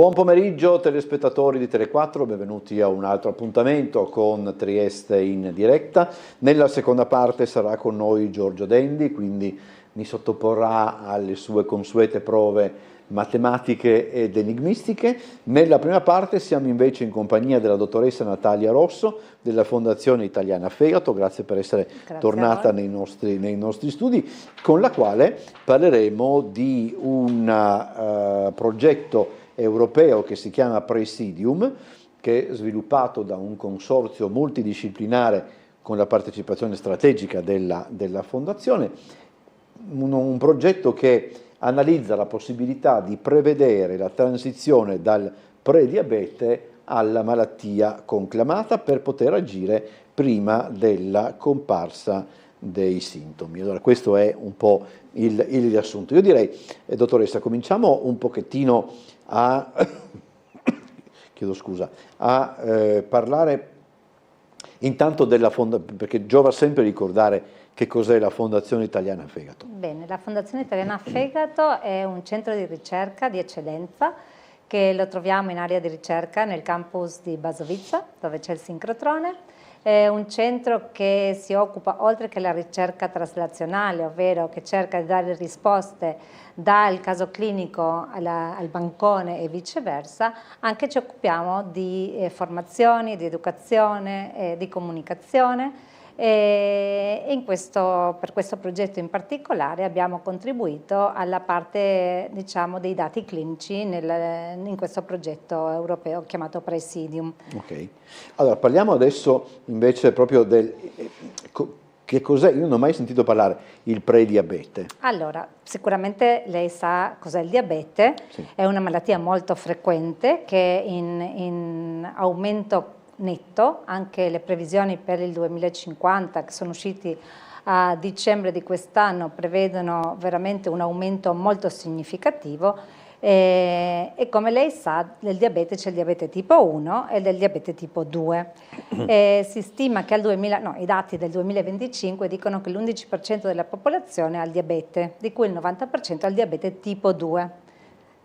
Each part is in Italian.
Buon pomeriggio telespettatori di Tele4, benvenuti a un altro appuntamento con Trieste in diretta. Nella seconda parte sarà con noi Giorgio Dendi, quindi mi sottoporrà alle sue consuete prove matematiche ed enigmistiche. Nella prima parte siamo invece in compagnia della dottoressa Natalia Rosso della Fondazione Italiana Fegato, grazie per essere tornata nei nostri studi, con la quale parleremo di un progetto europeo che si chiama Praesidium, che è sviluppato da un consorzio multidisciplinare con la partecipazione strategica della Fondazione, un progetto che analizza la possibilità di prevedere la transizione dal prediabete alla malattia conclamata per poter agire prima della comparsa dei sintomi. Allora questo è un po' il riassunto. Io direi, dottoressa, cominciamo un pochettino a parlare intanto della fondazione, perché giova sempre ricordare che cos'è la Fondazione Italiana Fegato. Bene, la Fondazione Italiana Fegato è un centro di ricerca di eccellenza che lo troviamo in area di ricerca nel campus di Basovizza, dove c'è il sincrotrone. È un centro che si occupa, oltre che la ricerca traslazionale, ovvero che cerca di dare risposte dal caso clinico al bancone e viceversa, anche ci occupiamo di formazioni, di educazione, di comunicazione. E per questo progetto in particolare abbiamo contribuito alla parte, diciamo, dei dati clinici in questo progetto europeo chiamato Praesidium. Ok, allora parliamo adesso invece proprio che cos'è, io non ho mai sentito parlare, il prediabete. Allora, sicuramente lei sa cos'è il diabete, sì. È una malattia molto frequente che è in aumento netto, anche le previsioni per il 2050 che sono usciti a dicembre di quest'anno prevedono veramente un aumento molto significativo e come lei sa del diabete c'è il diabete tipo 1 e del diabete tipo 2. Si stima che i dati del 2025 dicono che l'11% della popolazione ha il diabete, di cui il 90% ha il diabete tipo 2.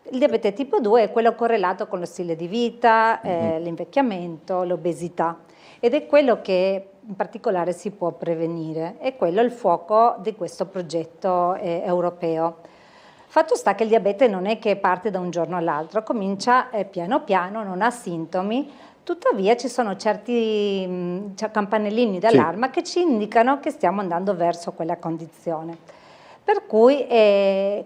Il diabete tipo 2 è quello correlato con lo stile di vita, l'invecchiamento, l'obesità ed è quello che in particolare si può prevenire, è quello il fuoco di questo progetto europeo. Fatto sta che il diabete non è che parte da un giorno all'altro, comincia piano piano, non ha sintomi, tuttavia ci sono certi campanellini d'allarme che ci indicano che stiamo andando verso quella condizione. Per cui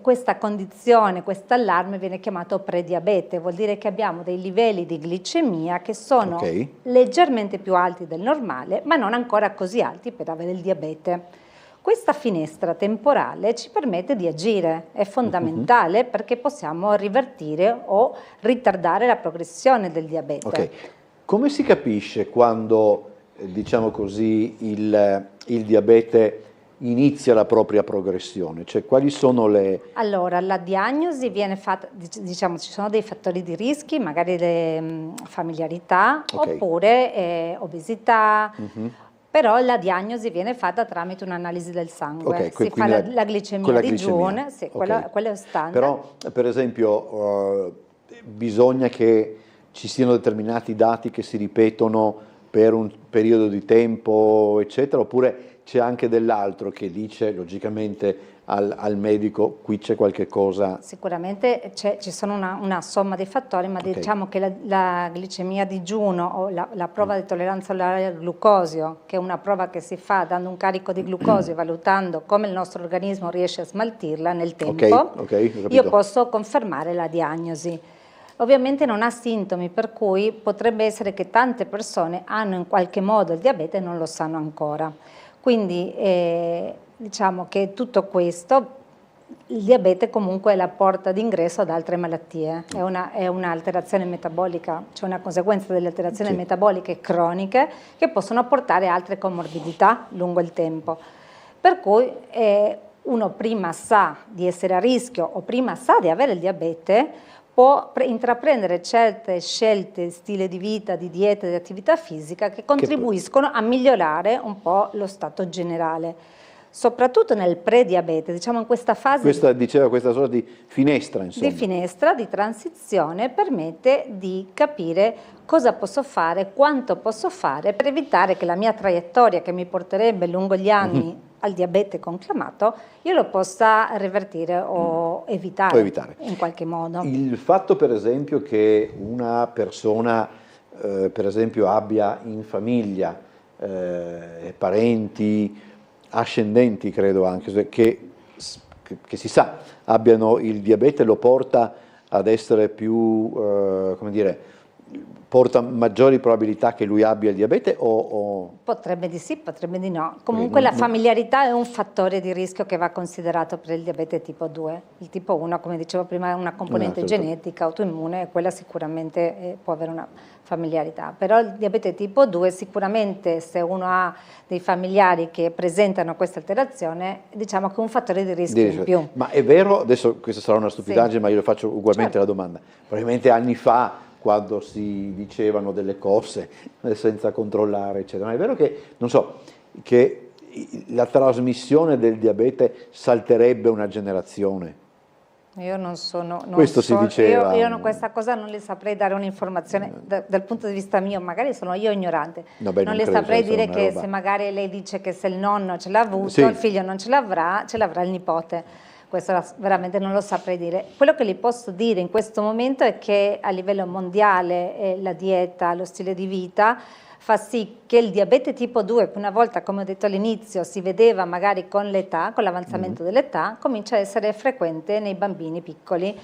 questa condizione, questo allarme viene chiamato prediabete, vuol dire che abbiamo dei livelli di glicemia che sono leggermente più alti del normale, ma non ancora così alti per avere il diabete. Questa finestra temporale ci permette di agire, è fondamentale perché possiamo rivertire o ritardare la progressione del diabete. Okay. Come si capisce quando, diciamo così, il diabete inizia la propria progressione? Cioè, quali sono le... Allora, la diagnosi viene fatta, diciamo, ci sono dei fattori di rischi, magari le familiarità, oppure obesità, però la diagnosi viene fatta tramite un'analisi del sangue. Si fa la glicemia a digiuno, sì, quello è standard. Però, per esempio, bisogna che ci siano determinati dati che si ripetono per un periodo di tempo, eccetera, oppure c'è anche dell'altro che dice logicamente al medico qui c'è qualche cosa? Sicuramente ci sono una somma di fattori, ma diciamo che la glicemia a digiuno o la prova di tolleranza al glucosio, che è una prova che si fa dando un carico di glucosio e valutando come il nostro organismo riesce a smaltirla nel tempo, io posso confermare la diagnosi. Ovviamente non ha sintomi, per cui potrebbe essere che tante persone hanno in qualche modo il diabete e non lo sanno ancora. Quindi diciamo che tutto questo, il diabete comunque è la porta d'ingresso ad altre malattie, è un'alterazione metabolica, cioè una conseguenza delle alterazioni metaboliche croniche che possono portare altre comorbidità lungo il tempo. Per cui uno prima sa di essere a rischio o prima sa di avere il diabete, può intraprendere certe scelte, stile di vita, di dieta, di attività fisica che contribuiscono a migliorare un po' lo stato generale. soprattutto nel prediabete, diciamo in questa fase questa sorta di finestra, insomma. Di finestra, di transizione, permette di capire cosa posso fare, quanto posso fare per evitare che la mia traiettoria che mi porterebbe lungo gli anni al diabete conclamato, io lo possa revertire o evitare in qualche modo. Il fatto per esempio che una persona per esempio abbia in famiglia parenti ascendenti, credo anche, che si sa abbiano il diabete, lo porta ad essere più, come dire, porta maggiori probabilità che lui abbia il diabete o... Potrebbe di sì, potrebbe di no. Comunque la familiarità è un fattore di rischio che va considerato per il diabete tipo 2. Il tipo 1, come dicevo prima, è una componente genetica, autoimmune, e quella sicuramente può avere una familiarità. Però il diabete tipo 2 sicuramente, se uno ha dei familiari che presentano questa alterazione, diciamo che è un fattore di rischio in più. Ma è vero, adesso questa sarà una stupidaggine, ma io le faccio ugualmente la domanda, probabilmente anni fa, quando si dicevano delle cose senza controllare, eccetera. Ma è vero che, non so, che la trasmissione del diabete salterebbe una generazione? Io non sono... Questo si diceva. Io questa cosa non le saprei dare un'informazione dal punto di vista mio, magari sono io ignorante. Non le saprei dire che se magari lei dice che se il nonno ce l'ha avuto, il figlio non ce l'avrà il nipote. Questo veramente non lo saprei dire. Quello che le posso dire in questo momento è che a livello mondiale la dieta, lo stile di vita fa sì che il diabete tipo 2, che una volta, come ho detto all'inizio, si vedeva magari con l'età, con l'avanzamento dell'età, comincia a essere frequente nei bambini piccoli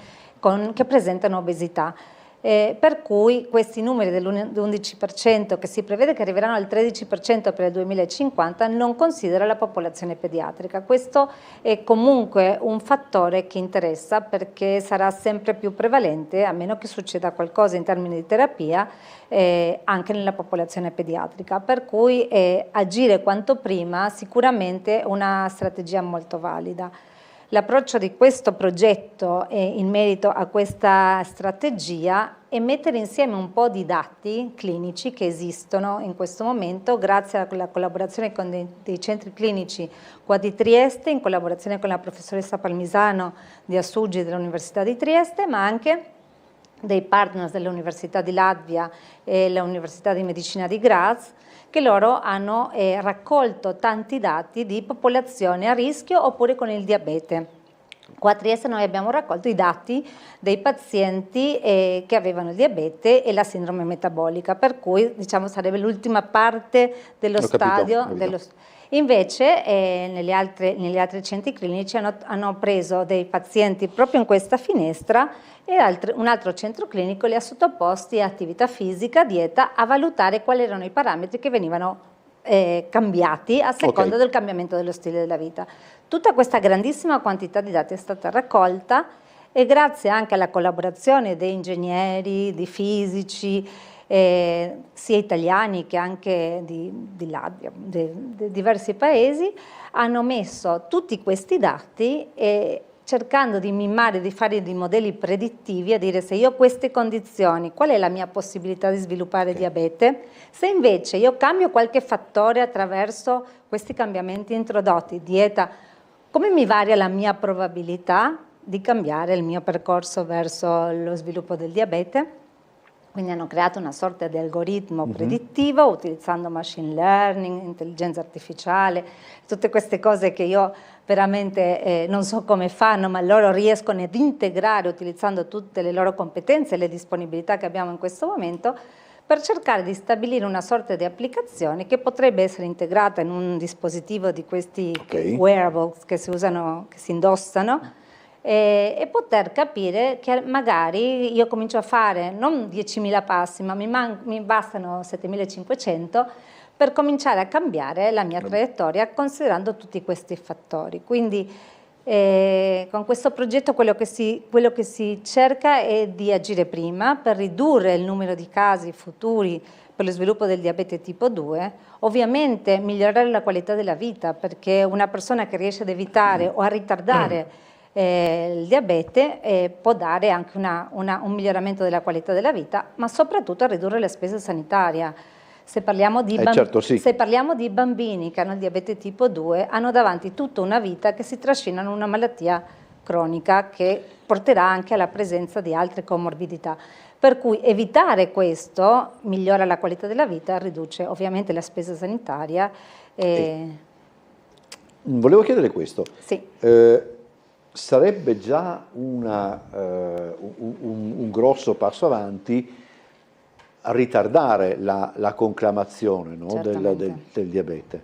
che presentano obesità. Per cui questi numeri dell'11% che si prevede che arriveranno al 13% per il 2050 non considera la popolazione pediatrica. Questo è comunque un fattore che interessa perché sarà sempre più prevalente, a meno che succeda qualcosa in termini di terapia, anche nella popolazione pediatrica. Per cui agire quanto prima sicuramente è una strategia molto valida. L'approccio di questo progetto in merito a questa strategia è mettere insieme un po' di dati clinici che esistono in questo momento grazie alla collaborazione con dei centri clinici qua di Trieste, in collaborazione con la professoressa Palmisano di Assugi dell'Università di Trieste, ma anche dei partners dell'Università di Latvia e l'Università di Medicina di Graz, che loro hanno raccolto tanti dati di popolazione a rischio oppure con il diabete. Qua a Trieste noi abbiamo raccolto i dati dei pazienti che avevano il diabete e la sindrome metabolica, per cui diciamo sarebbe l'ultima parte dello stadio. Invece negli altri centri clinici hanno preso dei pazienti proprio in questa finestra e un altro centro clinico li ha sottoposti a attività fisica, dieta, a valutare quali erano i parametri che venivano cambiati a seconda del cambiamento dello stile della vita. Tutta questa grandissima quantità di dati è stata raccolta e grazie anche alla collaborazione dei ingegneri, di fisici, sia italiani che anche di Latvia, di diversi paesi, hanno messo tutti questi dati cercando di mimare, di fare dei modelli predittivi, a dire se io ho queste condizioni, qual è la mia possibilità di sviluppare diabete? Se invece io cambio qualche fattore attraverso questi cambiamenti introdotti, dieta, come mi varia la mia probabilità di cambiare il mio percorso verso lo sviluppo del diabete? Quindi hanno creato una sorta di algoritmo predittivo utilizzando machine learning, intelligenza artificiale, tutte queste cose che io veramente non so come fanno, ma loro riescono ad integrare utilizzando tutte le loro competenze e le disponibilità che abbiamo in questo momento per cercare di stabilire una sorta di applicazione che potrebbe essere integrata in un dispositivo di questi wearables che si usano, che si indossano, e poter capire che magari io comincio a fare non 10.000 passi, ma mi bastano 7.500 per cominciare a cambiare la mia traiettoria considerando tutti questi fattori. Quindi con questo progetto quello che si cerca è di agire prima per ridurre il numero di casi futuri per lo sviluppo del diabete tipo 2, ovviamente migliorare la qualità della vita, perché una persona che riesce ad evitare o a ritardare il diabete può dare anche un miglioramento della qualità della vita, ma soprattutto a ridurre la spesa sanitaria. Se parliamo certo, sì. se parliamo di bambini che hanno il diabete tipo 2, hanno davanti tutta una vita che si trascinano in una malattia cronica che porterà anche alla presenza di altre comorbidità. Per cui evitare questo migliora la qualità della vita, riduce ovviamente la spesa sanitaria. Volevo chiedere questo. Sì. Sarebbe già un grosso passo avanti a ritardare la conclamazione, no, del diabete?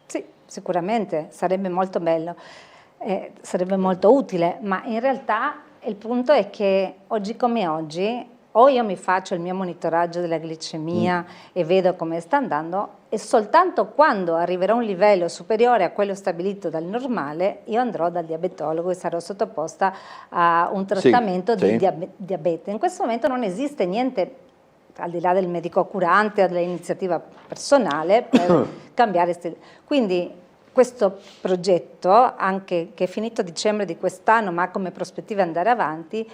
Sì, sicuramente, sarebbe molto bello, sarebbe molto utile, ma in realtà il punto è che oggi come oggi o io mi faccio il mio monitoraggio della glicemia e vedo come sta andando, e soltanto quando arriverà a un livello superiore a quello stabilito dal normale io andrò dal diabetologo e sarò sottoposta a un trattamento di diabete. In questo momento non esiste niente, al di là del medico curante o dell'iniziativa personale, per cambiare stile. Quindi questo progetto, anche che è finito a dicembre di quest'anno, ma come prospettiva andare avanti,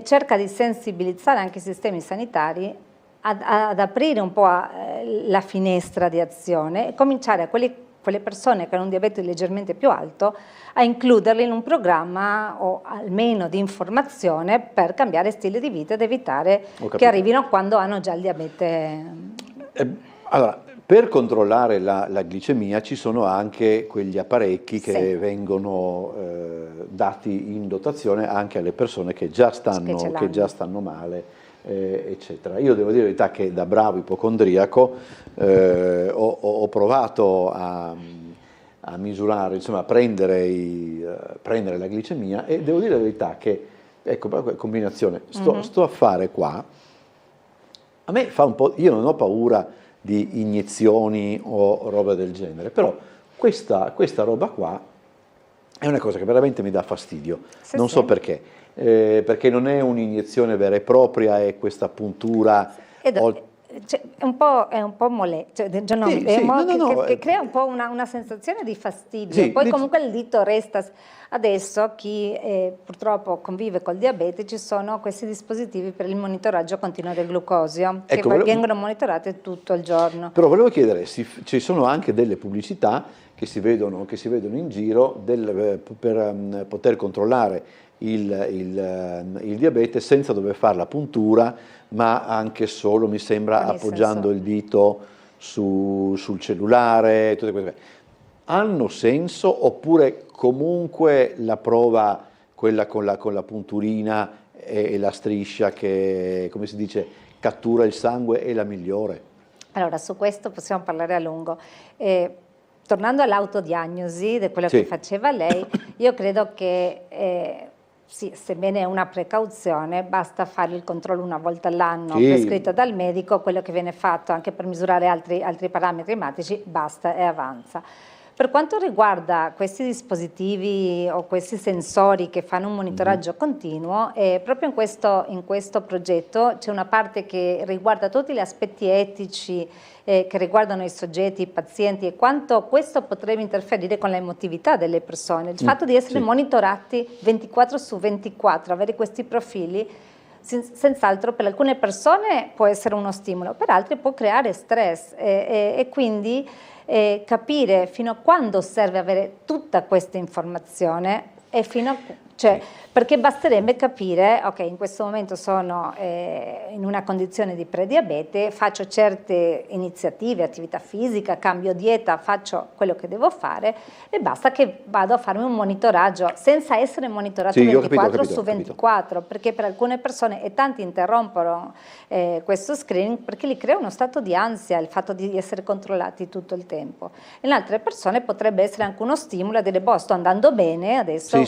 cerca di sensibilizzare anche i sistemi sanitari ad aprire un po' la finestra di azione e cominciare a quelle persone che hanno un diabete leggermente più alto a includerle in un programma o almeno di informazione per cambiare stile di vita ed evitare che arrivino quando hanno già il diabete. Allora, per controllare la glicemia ci sono anche quegli apparecchi che vengono dati in dotazione anche alle persone che già stanno male, eccetera. Io devo dire la verità che da bravo ipocondriaco ho provato a misurare, insomma a prendere la glicemia, e devo dire la verità che, ecco, quella combinazione, sto a fare qua, a me fa un po', io non ho paura di iniezioni o roba del genere, però questa roba qua è una cosa che veramente mi dà fastidio, non so perché, perché non è un'iniezione vera e propria, è questa puntura. Cioè, è un po' mole, cioè, che crea un po' una sensazione di fastidio, poi comunque il dito resta. Adesso chi purtroppo convive col diabete, ci sono questi dispositivi per il monitoraggio continuo del glucosio, che vengono monitorate tutto il giorno. Però volevo chiedere, ci sono anche delle pubblicità che si vedono in giro per poter controllare il diabete senza dover fare la puntura, ma anche solo, mi sembra, appoggiando il dito sul cellulare, tutte queste cose. Hanno senso, oppure comunque la prova, quella con la punturina e la striscia che, come si dice, cattura il sangue, è la migliore? Allora, su questo possiamo parlare a lungo. Tornando all'autodiagnosi, di quello che faceva lei, io credo che sì, sebbene è una precauzione, basta fare il controllo una volta all'anno prescritto dal medico, quello che viene fatto anche per misurare altri parametri ematici, basta e avanza. Per quanto riguarda questi dispositivi o questi sensori che fanno un monitoraggio continuo, proprio in questo progetto c'è una parte che riguarda tutti gli aspetti etici che riguardano i soggetti, i pazienti, e quanto questo potrebbe interferire con l'emotività delle persone. Il fatto di essere monitorati 24/24, avere questi profili, senz'altro per alcune persone può essere uno stimolo, per altre può creare stress e quindi capire fino a quando serve avere tutta questa informazione e perché basterebbe capire, ok, in questo momento sono in una condizione di prediabete, faccio certe iniziative, attività fisica, cambio dieta, faccio quello che devo fare e basta che vado a farmi un monitoraggio senza essere monitorato 24/24, perché per alcune persone, e tanti interrompono questo screening perché li crea uno stato di ansia il fatto di essere controllati tutto il tempo. In altre persone potrebbe essere anche uno stimolo a dire, boh, sto andando bene adesso.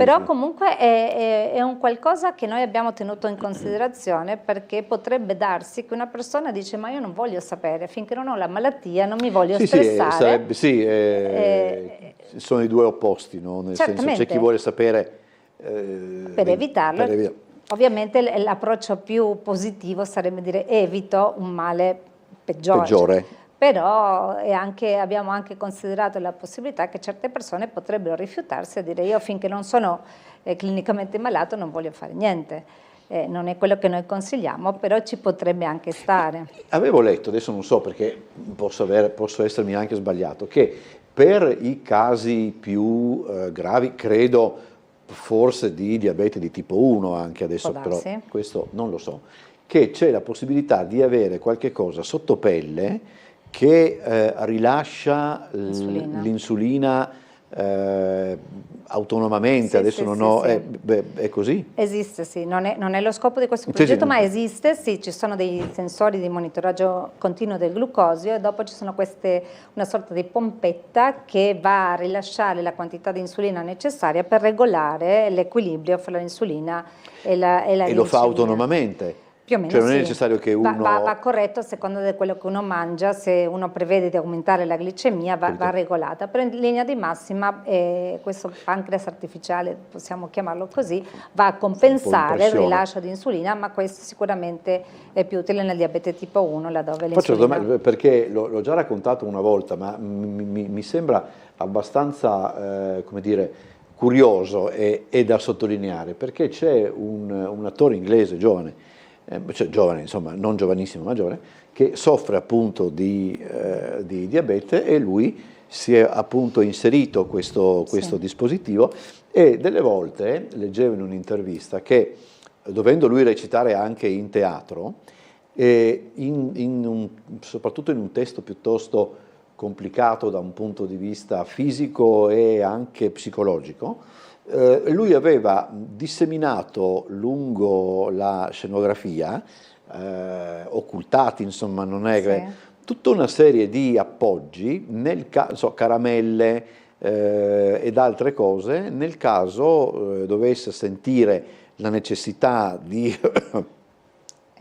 Però comunque è un qualcosa che noi abbiamo tenuto in considerazione, perché potrebbe darsi che una persona dice, ma io non voglio sapere, finché non ho la malattia non mi voglio stressare. Sono i due opposti, no? Nel senso, c'è chi vuole sapere per evitarlo. Ovviamente l'approccio più positivo sarebbe dire evito un male peggiore. Però abbiamo anche considerato la possibilità che certe persone potrebbero rifiutarsi a dire, io finché non sono clinicamente malato non voglio fare niente. non è quello che noi consigliamo, però ci potrebbe anche stare. Avevo letto, adesso non so perché posso essermi anche sbagliato, che per i casi più gravi, credo forse di diabete di tipo 1 anche adesso, però questo non lo so, che c'è la possibilità di avere qualche cosa sotto pelle che rilascia l'insulina autonomamente, adesso non ho, è così? Esiste, sì, non è lo scopo di questo progetto, ma esiste, sì, ci sono dei sensori di monitoraggio continuo del glucosio e dopo ci sono una sorta di pompetta che va a rilasciare la quantità di insulina necessaria per regolare l'equilibrio fra l'insulina e la glicemia. E lo fa autonomamente? Più o meno cioè non è necessario che uno... Va corretto a seconda di quello che uno mangia, se uno prevede di aumentare la glicemia va regolata, però in linea di massima questo pancreas artificiale, possiamo chiamarlo così, va a compensare il rilascio di insulina, ma questo sicuramente è più utile nel diabete tipo 1, laddove l'insulina... Faccio una domanda, perché l'ho già raccontato una volta, ma mi sembra abbastanza, come dire, curioso e da sottolineare, perché c'è un attore inglese giovane, cioè giovane, insomma, non giovanissimo ma giovane, che soffre appunto di diabete e lui si è appunto inserito questo dispositivo e delle volte leggevo in un'intervista che, dovendo lui recitare anche in teatro, soprattutto in un testo piuttosto complicato da un punto di vista fisico e anche psicologico, lui aveva disseminato lungo la scenografia, occultati, insomma, non è tutta una serie di appoggi, nel caso caramelle ed altre cose, nel caso dovesse sentire la necessità di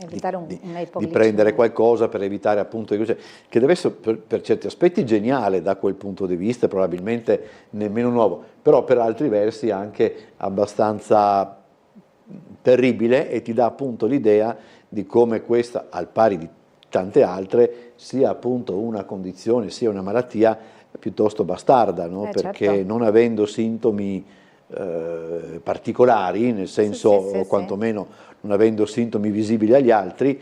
di prendere qualcosa per evitare appunto che deve essere per certi aspetti geniale da quel punto di vista, probabilmente nemmeno nuovo, però per altri versi anche abbastanza terribile e ti dà appunto l'idea di come questa, al pari di tante altre, sia appunto una condizione, sia una malattia piuttosto bastarda, no? Perché non avendo sintomi particolari, nel senso o quantomeno non avendo sintomi visibili agli altri,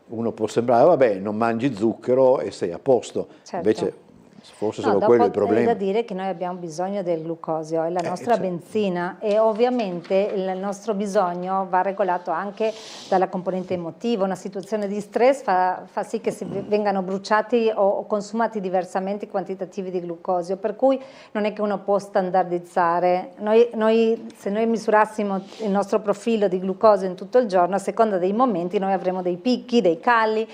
uno può sembrare vabbè non mangi zucchero e sei a posto, invece forse solo quello è il problema. È da dire che noi abbiamo bisogno del glucosio, è la nostra benzina e ovviamente il nostro bisogno va regolato anche dalla componente emotiva. Una situazione di stress fa sì che si vengano bruciati o consumati diversamente i quantitativi di glucosio, per cui non è che uno può standardizzare. Se noi misurassimo il nostro profilo di glucosio in tutto il giorno, a seconda dei momenti noi avremo dei picchi, dei cali,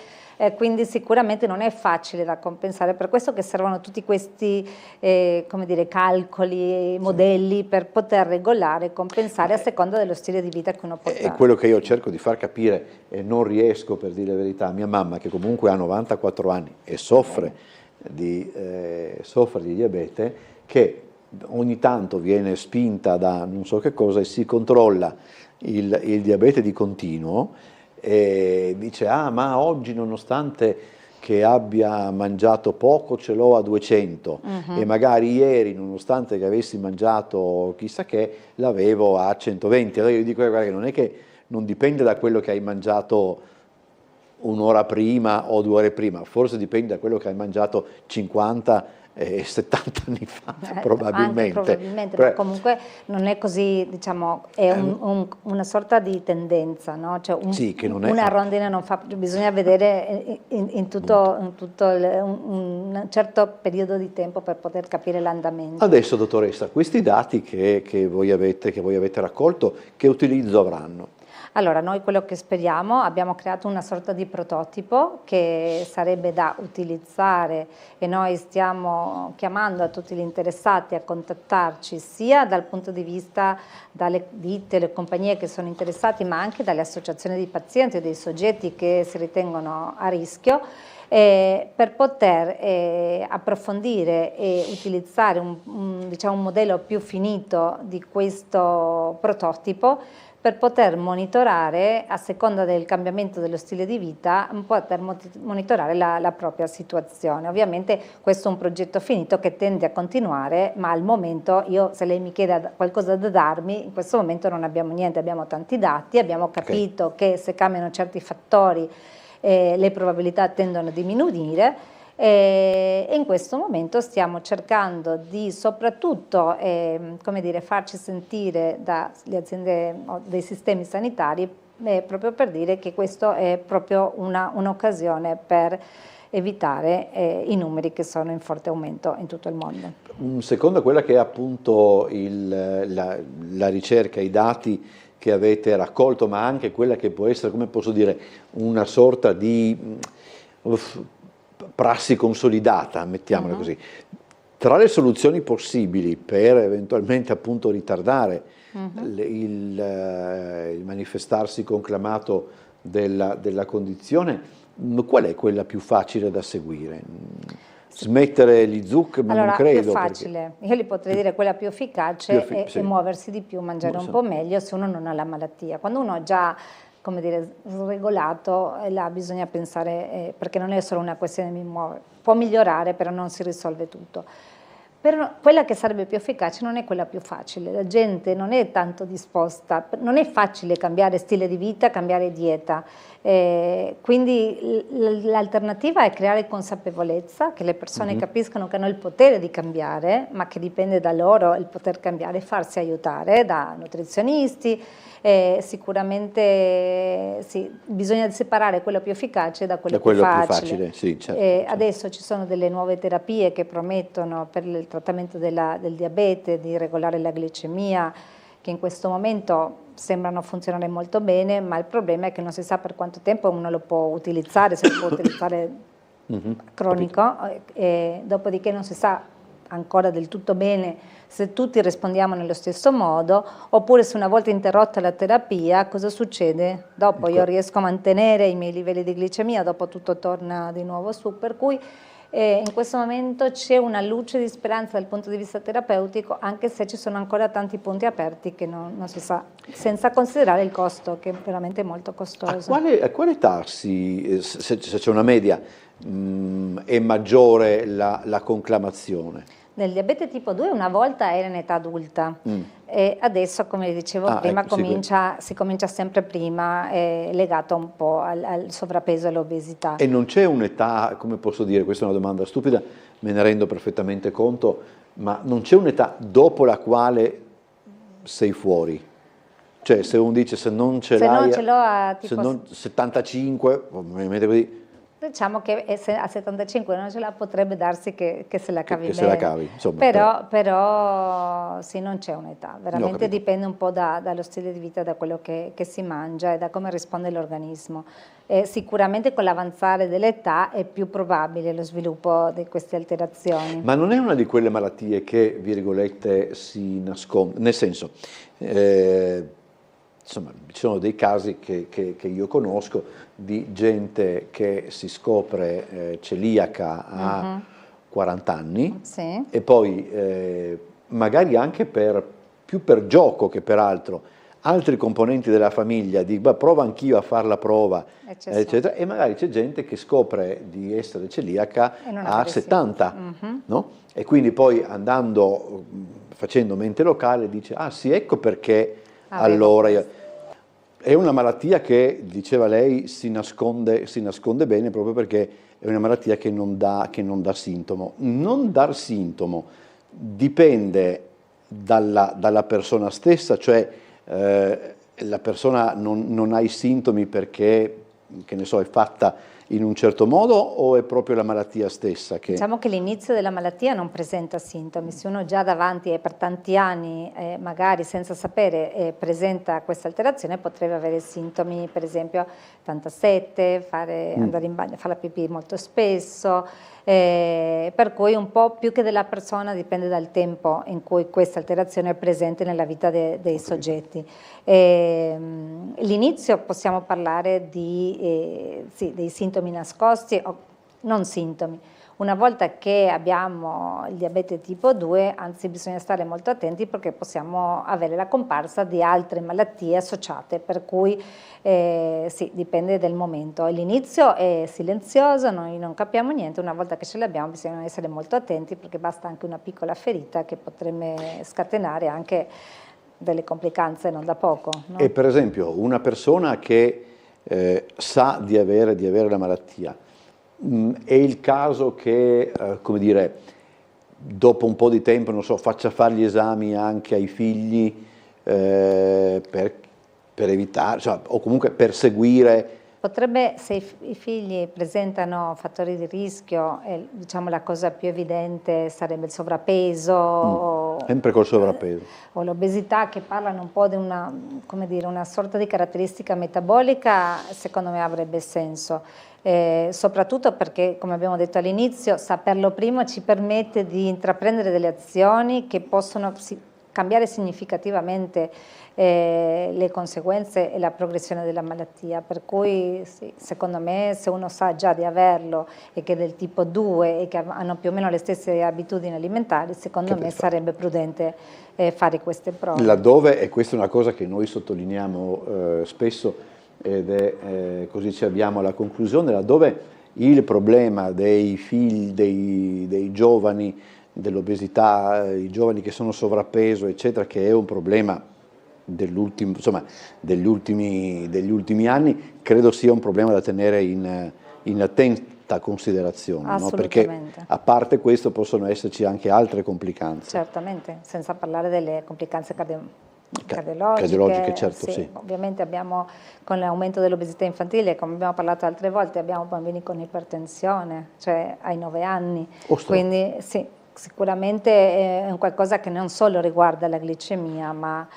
quindi sicuramente non è facile da compensare, per questo che servono tutti questi come dire, calcoli, modelli per poter regolare e compensare a seconda dello stile di vita che uno porta. È quello che io cerco di far capire e non riesco, per dire la verità, a mia mamma che comunque ha 94 anni e soffre di diabete, che ogni tanto viene spinta da non so che cosa e si controlla il diabete di continuo e dice ma oggi nonostante che abbia mangiato poco ce l'ho a 200 e magari ieri nonostante che avessi mangiato chissà che l'avevo a 120. Allora io dico guarda che non è che non dipende da quello che hai mangiato un'ora prima o 2 ore prima, forse dipende da quello che hai mangiato 50 e 70 anni fa, probabilmente. Ma comunque non è così, diciamo, è una sorta di tendenza, no? Cioè che non è, una rondine non fa, bisogna vedere in tutto un certo periodo di tempo per poter capire l'andamento. Adesso, dottoressa, questi dati che voi avete raccolto, che utilizzo avranno? Allora, noi quello che speriamo, abbiamo creato una sorta di prototipo che sarebbe da utilizzare e noi stiamo chiamando a tutti gli interessati a contattarci sia dal punto di vista dalle ditte, le compagnie che sono interessati, ma anche dalle associazioni di pazienti e dei soggetti che si ritengono a rischio, per poter approfondire e utilizzare un modello più finito di questo prototipo per poter monitorare, a seconda del cambiamento dello stile di vita, poter monitorare la propria situazione. Ovviamente questo è un progetto finito che tende a continuare, ma al momento io, se lei mi chiede qualcosa da darmi, in questo momento non abbiamo niente, abbiamo tanti dati, abbiamo capito che se cambiano certi fattori le probabilità tendono a diminuire. E in questo momento stiamo cercando di soprattutto come dire, farci sentire dalle aziende o dei sistemi sanitari proprio per dire che questo è proprio un'occasione per evitare i numeri che sono in forte aumento in tutto il mondo. Secondo quella che è appunto la ricerca, i dati che avete raccolto, ma anche quella che può essere, come posso dire, una sorta di prassi consolidata, mettiamola così. Tra le soluzioni possibili per eventualmente appunto ritardare il manifestarsi conclamato della condizione, qual è quella più facile da seguire? Smettere gli zucchi, ma non credo. Più facile, io gli potrei dire quella più efficace è muoversi di più, mangiare un po' meglio se uno non ha la malattia. Quando uno ha già, come dire, sregolato, là bisogna pensare, perché non è solo una questione di muovere, può migliorare, però non si risolve tutto. Quella che sarebbe più efficace non è quella più facile, la gente non è tanto disposta, non è facile cambiare stile di vita, cambiare dieta, quindi l'alternativa è creare consapevolezza, che le persone capiscano che hanno il potere di cambiare, ma che dipende da loro il poter cambiare, farsi aiutare da nutrizionisti. Sicuramente sì, bisogna separare quello più efficace da quello più facile. Sì, certo. Adesso ci sono delle nuove terapie che promettono per il trattamento del diabete di regolare la glicemia, che in questo momento sembrano funzionare molto bene, ma il problema è che non si sa per quanto tempo uno lo può utilizzare, se lo può utilizzare cronico, dopodiché non si sa ancora del tutto bene se tutti rispondiamo nello stesso modo, oppure se una volta interrotta la terapia cosa succede? Dopo io riesco a mantenere i miei livelli di glicemia, dopo tutto torna di nuovo su, per cui in questo momento c'è una luce di speranza dal punto di vista terapeutico, anche se ci sono ancora tanti punti aperti che non si sa, senza considerare il costo, che è veramente molto costoso. A quale età, se c'è una media, è maggiore la conclamazione? Nel diabete tipo 2 una volta era in età adulta e adesso, come dicevo prima, si comincia sempre prima, legato un po' al sovrappeso e all'obesità. E non c'è un'età, come posso dire, questa è una domanda stupida, me ne rendo perfettamente conto, ma non c'è un'età dopo la quale sei fuori? Cioè se uno dice se non ce l'hai, se non 75, ovviamente così. Diciamo che a 75 non ce la potrebbe darsi che se la cavi bene. Se la cavi, insomma. Però sì, non c'è un'età, veramente dipende un po' dallo stile di vita, da quello che si mangia e da come risponde l'organismo. Sicuramente con l'avanzare dell'età è più probabile lo sviluppo di queste alterazioni. Ma non è una di quelle malattie che, virgolette, si nasconde, nel senso, insomma, ci sono dei casi che io conosco di gente che si scopre celiaca a 40 anni e poi magari anche più per gioco che per altro, altri componenti della famiglia dicono prova anch'io a fare la prova, eccetera, e magari c'è gente che scopre di essere celiaca a 70, no? E quindi poi facendo mente locale dice ah sì, ecco perché allora... È una malattia che, diceva lei, si nasconde bene proprio perché è una malattia che non dà sintomo. Non dar sintomo dipende dalla persona stessa, cioè la persona non ha i sintomi perché, che ne so, è fatta in un certo modo o è proprio la malattia stessa che... Diciamo che l'inizio della malattia non presenta sintomi, se uno già davanti e per tanti anni, magari senza sapere, presenta questa alterazione, potrebbe avere sintomi, per esempio tanta sete, andare in bagno, fare la pipì molto spesso, per cui un po' più che della persona dipende dal tempo in cui questa alterazione è presente nella vita dei soggetti. L'inizio possiamo parlare dei sintomi nascosti o non sintomi. Una volta che abbiamo il diabete tipo 2, anzi bisogna stare molto attenti perché possiamo avere la comparsa di altre malattie associate, per cui sì, dipende dal momento. All'inizio è silenzioso, noi non capiamo niente, una volta che ce l'abbiamo bisogna essere molto attenti perché basta anche una piccola ferita che potrebbe scatenare anche delle complicanze non da poco. No? E per esempio una persona che sa di avere la malattia, è il caso che, come dire, dopo un po' di tempo, non so, faccia fare gli esami anche ai figli per evitare, cioè, o comunque per seguire. Potrebbe, se i figli presentano fattori di rischio, diciamo la cosa più evidente sarebbe il sovrappeso, Sempre col sovrappeso. O l'obesità, che parlano un po' di una, come dire, una sorta di caratteristica metabolica, secondo me avrebbe senso. Soprattutto perché, come abbiamo detto all'inizio, saperlo prima ci permette di intraprendere delle azioni che possono cambiare significativamente le conseguenze e la progressione della malattia, per cui sì, secondo me se uno sa già di averlo e che è del tipo 2 e che hanno più o meno le stesse abitudini alimentari, secondo me sarebbe prudente fare queste prove. Laddove, e questa è una cosa che noi sottolineiamo spesso, ed è così ci abbiamo alla conclusione, laddove il problema dei figli, dei giovani, dell'obesità, i giovani che sono sovrappeso, eccetera, che è un problema degli ultimi anni, credo sia un problema da tenere in attenta considerazione, no? Perché a parte questo possono esserci anche altre complicanze. Certamente, senza parlare delle complicanze cardiologiche, certo, sì. Ovviamente abbiamo, con l'aumento dell'obesità infantile, come abbiamo parlato altre volte, abbiamo bambini con ipertensione, cioè ai 9 anni, quindi sì, sicuramente è un qualcosa che non solo riguarda la glicemia, ma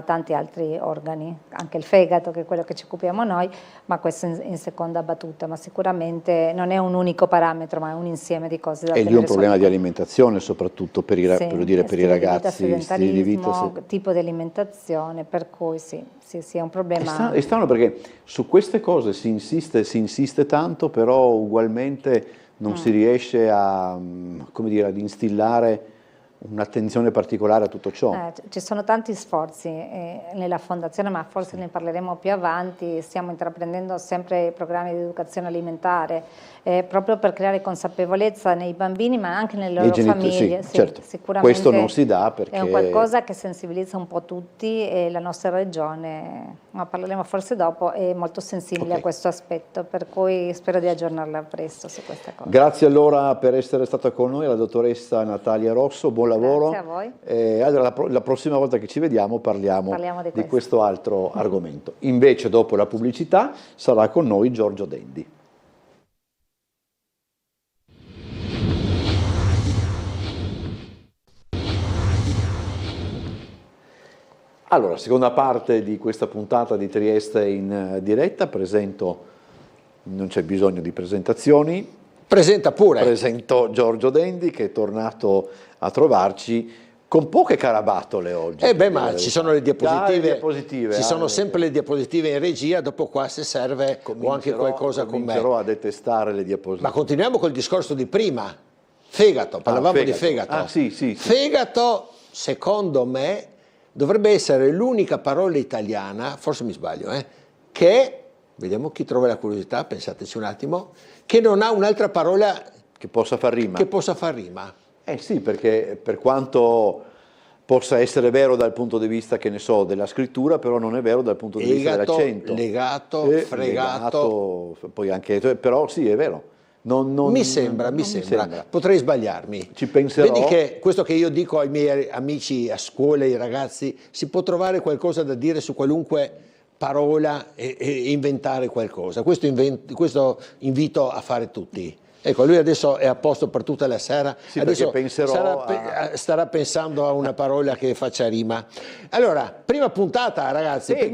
tanti altri organi, anche il fegato, che è quello che ci occupiamo noi, ma questo in seconda battuta, ma sicuramente non è un unico parametro, ma è un insieme di cose da tenere. E lì un problema di alimentazione, soprattutto per i ragazzi, stili di vita, tipo di alimentazione, per cui sì, è un problema. È strano perché su queste cose si insiste tanto, però ugualmente non si riesce come dire, ad instillare un'attenzione particolare a tutto ciò. Ci sono tanti sforzi nella Fondazione, ma forse ne parleremo più avanti. Stiamo intraprendendo sempre programmi di educazione alimentare, proprio per creare consapevolezza nei bambini, ma anche nelle loro famiglie. Sì, certo. Sicuramente questo non si dà perché è un qualcosa che sensibilizza un po' tutti, e la nostra regione, ma parleremo forse dopo, è molto sensibile a questo aspetto, per cui spero di aggiornarla presto su questa cosa. Grazie allora per essere stata con noi, la dottoressa Natalia Rosso, buon lavoro. Grazie a voi. Allora, la prossima volta che ci vediamo parliamo di questo altro argomento. Invece dopo la pubblicità sarà con noi Giorgio Dendi. Allora, seconda parte di questa puntata di Trieste in diretta, non c'è bisogno di presentazioni. Presenta pure. Presento Giorgio Dendi, che è tornato a trovarci con poche carabattole oggi. Ma ci sono le diapositive. Ci sono sempre le diapositive in regia, dopo qua se serve o anche qualcosa con me. Comincerò a detestare le diapositive. Ma continuiamo col discorso di prima. Fegato, parlavamo di fegato. Sì. Fegato, secondo me, dovrebbe essere l'unica parola italiana, forse mi sbaglio, che, vediamo chi trova la curiosità, pensateci un attimo, che non ha un'altra parola che possa far rima. Sì, perché per quanto possa essere vero dal punto di vista, che ne so, della scrittura, però non è vero dal punto di vista dell'accento. Legato, fregato. Poi anche, però sì, è vero. Mi sembra. Potrei sbagliarmi. Ci penserò. Vedi che questo che io dico ai miei amici a scuola, ai ragazzi, si può trovare qualcosa da dire su qualunque parola e inventare qualcosa. Questo invito a fare tutti. Ecco, lui adesso è a posto per tutta la sera, sì, adesso starà pensando a una parola che faccia rima. Allora, prima puntata, ragazzi,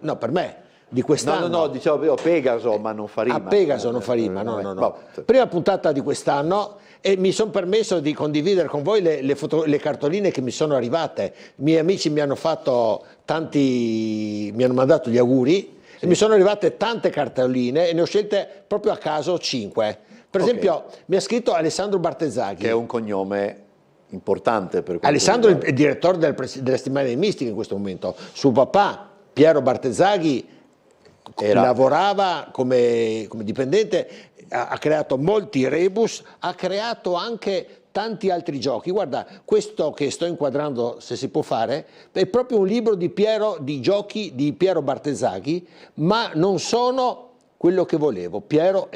no, per me, di quest'anno. No, dicevo Pegaso, ma non fa rima. Pegaso non fa rima, no. Prima puntata di quest'anno, e mi sono permesso di condividere con voi le cartoline che mi sono arrivate. I miei amici mi hanno mandato gli auguri. E mi sono arrivate tante cartoline e ne ho scelte proprio a caso 5. Per esempio, mi ha scritto Alessandro Bartezzaghi. Che è un cognome importante per Alessandro è il direttore della settimana dei mistiche in questo momento. Suo papà, Piero Bartezzaghi, lavorava come dipendente, ha creato molti rebus, ha creato anche tanti altri giochi. Guarda, questo che sto inquadrando, se si può fare, è proprio un libro di giochi di Piero Bartezzaghi, ma non sono quello che volevo. Piero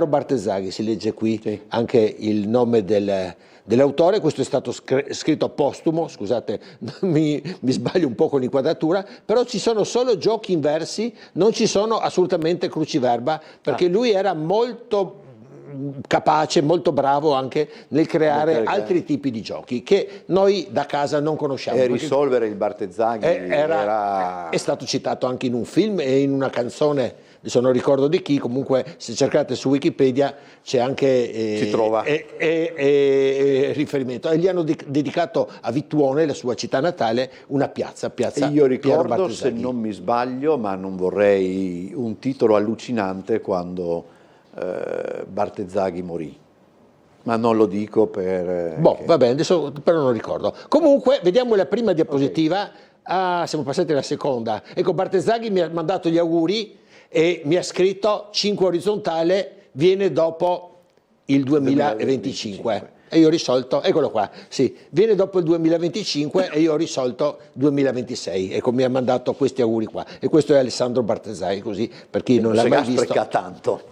Bartezzaghi, si legge qui sì. Anche il nome dell'autore. Questo è stato scritto postumo, scusate, mi sbaglio un po' con l'inquadratura, però ci sono solo giochi in versi, non ci sono assolutamente cruciverba, perché lui era molto capace, molto bravo anche nel creare altri tipi di giochi che noi da casa non conosciamo. E risolvere il Bartezzaghi è stato citato anche in un film e in una canzone, adesso non ricordo di chi, comunque se cercate su Wikipedia c'è anche si trova. Riferimento, e gli hanno dedicato a Vittuone, la sua città natale, una piazza e io ricordo, se non mi sbaglio, ma non vorrei, un titolo allucinante quando Bartezzaghi morì, ma non lo dico per... va bene, adesso però non ricordo. Comunque, vediamo la prima diapositiva. Okay. Siamo passati alla seconda. Ecco, Bartezzaghi mi ha mandato gli auguri e mi ha scritto 5 orizzontale, viene dopo il 2025. E io ho risolto, eccolo qua, sì, viene dopo il 2025 e io ho risolto 2026. Ecco, mi ha mandato questi auguri qua. E questo è Alessandro Bartezzaghi, così, per chi non l'ha mai visto. Spreca tanto.